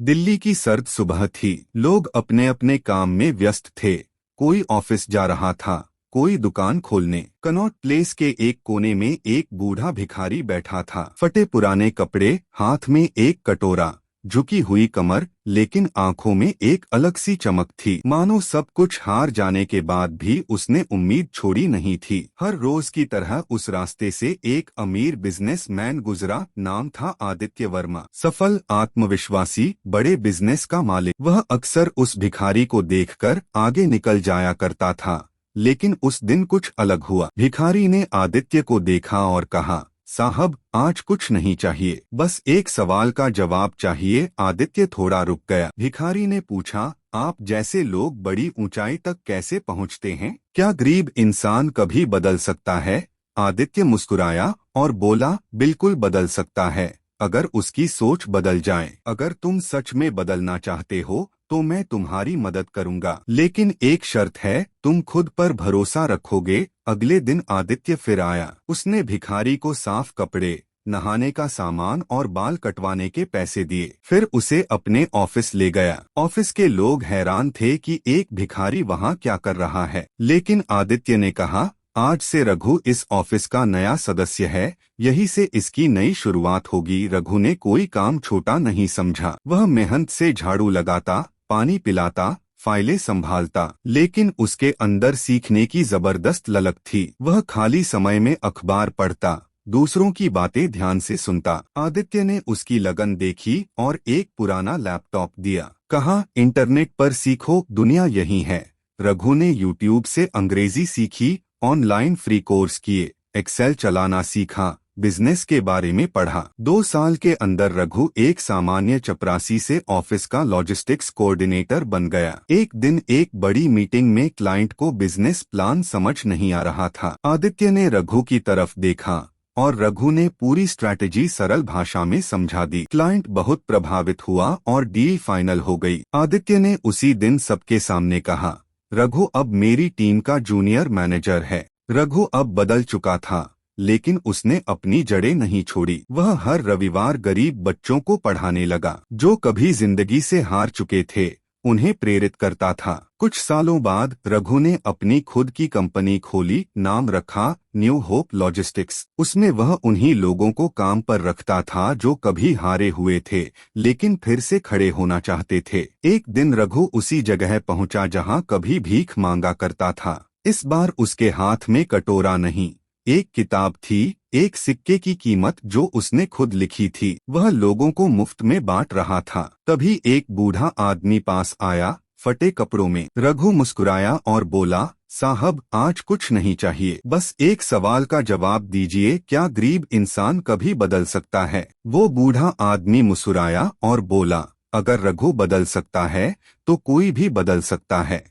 दिल्ली की सर्द सुबह थी। लोग अपने अपने काम में व्यस्त थे। कोई ऑफिस जा रहा था, कोई दुकान खोलने। कनॉट प्लेस के एक कोने में एक बूढ़ा भिखारी बैठा था। फटे पुराने कपड़े, हाथ में एक कटोरा, झुकी हुई कमर, लेकिन आंखों में एक अलग सी चमक थी। मानो सब कुछ हार जाने के बाद भी उसने उम्मीद छोड़ी नहीं थी। हर रोज की तरह उस रास्ते से एक अमीर बिजनेसमैन गुजरा। नाम था आदित्य वर्मा। सफल, आत्मविश्वासी, बड़े बिजनेस का मालिक। वह अक्सर उस भिखारी को देखकर आगे निकल जाया करता था। लेकिन उस दिन कुछ अलग हुआ। भिखारी ने आदित्य को देखा और कहा, साहब, आज कुछ नहीं चाहिए, बस एक सवाल का जवाब चाहिए। आदित्य थोड़ा रुक गया। भिखारी ने पूछा, आप जैसे लोग बड़ी ऊंचाई तक कैसे पहुंचते हैं? क्या गरीब इंसान कभी बदल सकता है? आदित्य मुस्कुराया और बोला, बिल्कुल बदल सकता है, अगर उसकी सोच बदल जाए। अगर तुम सच में बदलना चाहते हो तो मैं तुम्हारी मदद करूंगा, लेकिन एक शर्त है, तुम खुद पर भरोसा रखोगे। अगले दिन आदित्य फिर आया। उसने भिखारी को साफ कपड़े, नहाने का सामान और बाल कटवाने के पैसे दिए। फिर उसे अपने ऑफिस ले गया। ऑफिस के लोग हैरान थे कि एक भिखारी वहां क्या कर रहा है, लेकिन आदित्य ने कहा, आज से रघु इस ऑफिस का नया सदस्य है, यही से इसकी नई शुरुआत होगी। रघु ने कोई काम छोटा नहीं समझा। वह मेहनत से झाड़ू लगाता, पानी पिलाता, फाइलें संभालता, लेकिन उसके अंदर सीखने की जबरदस्त ललक थी। वह खाली समय में अखबार पढ़ता, दूसरों की बातें ध्यान से सुनता। आदित्य ने उसकी लगन देखी और एक पुराना लैपटॉप दिया। कहा, इंटरनेट पर सीखो, दुनिया यही है। रघु ने यूट्यूब से अंग्रेजी सीखी, ऑनलाइन फ्री कोर्स किए, एक्सेल चलाना सीखा, बिजनेस के बारे में पढ़ा। 2 साल के अंदर रघु एक सामान्य चपरासी से ऑफिस का लॉजिस्टिक्स कोऑर्डिनेटर बन गया। एक दिन एक बड़ी मीटिंग में क्लाइंट को बिजनेस प्लान समझ नहीं आ रहा था। आदित्य ने रघु की तरफ देखा और रघु ने पूरी स्ट्रैटेजी सरल भाषा में समझा दी। क्लाइंट बहुत प्रभावित हुआ और डील फाइनल हो गई। आदित्य ने उसी दिन सबके सामने कहा, रघु अब मेरी टीम का जूनियर मैनेजर है। रघु अब बदल चुका था, लेकिन उसने अपनी जड़ें नहीं छोड़ी। वह हर रविवार गरीब बच्चों को पढ़ाने लगा, जो कभी जिंदगी से हार चुके थे, उन्हें प्रेरित करता था। कुछ सालों बाद रघु ने अपनी खुद की कंपनी खोली, नाम रखा न्यू होप लॉजिस्टिक्स। उसमें वह उन्हीं लोगों को काम पर रखता था जो कभी हारे हुए थे, लेकिन फिर से खड़े होना चाहते थे। एक दिन रघु उसी जगह पहुंचा जहां कभी भीख मांगा करता था। इस बार उसके हाथ में कटोरा नहीं, एक किताब थी, एक सिक्के की कीमत जो उसने खुद लिखी थी। वह लोगों को मुफ्त में बांट रहा था। तभी एक बूढ़ा आदमी पास आया, फटे कपड़ों में। रघु मुस्कुराया और बोला, साहब, आज कुछ नहीं चाहिए, बस एक सवाल का जवाब दीजिए, क्या गरीब इंसान कभी बदल सकता है? वो बूढ़ा आदमी मुस्कुराया और बोला, अगर रघु बदल सकता है तो कोई भी बदल सकता है।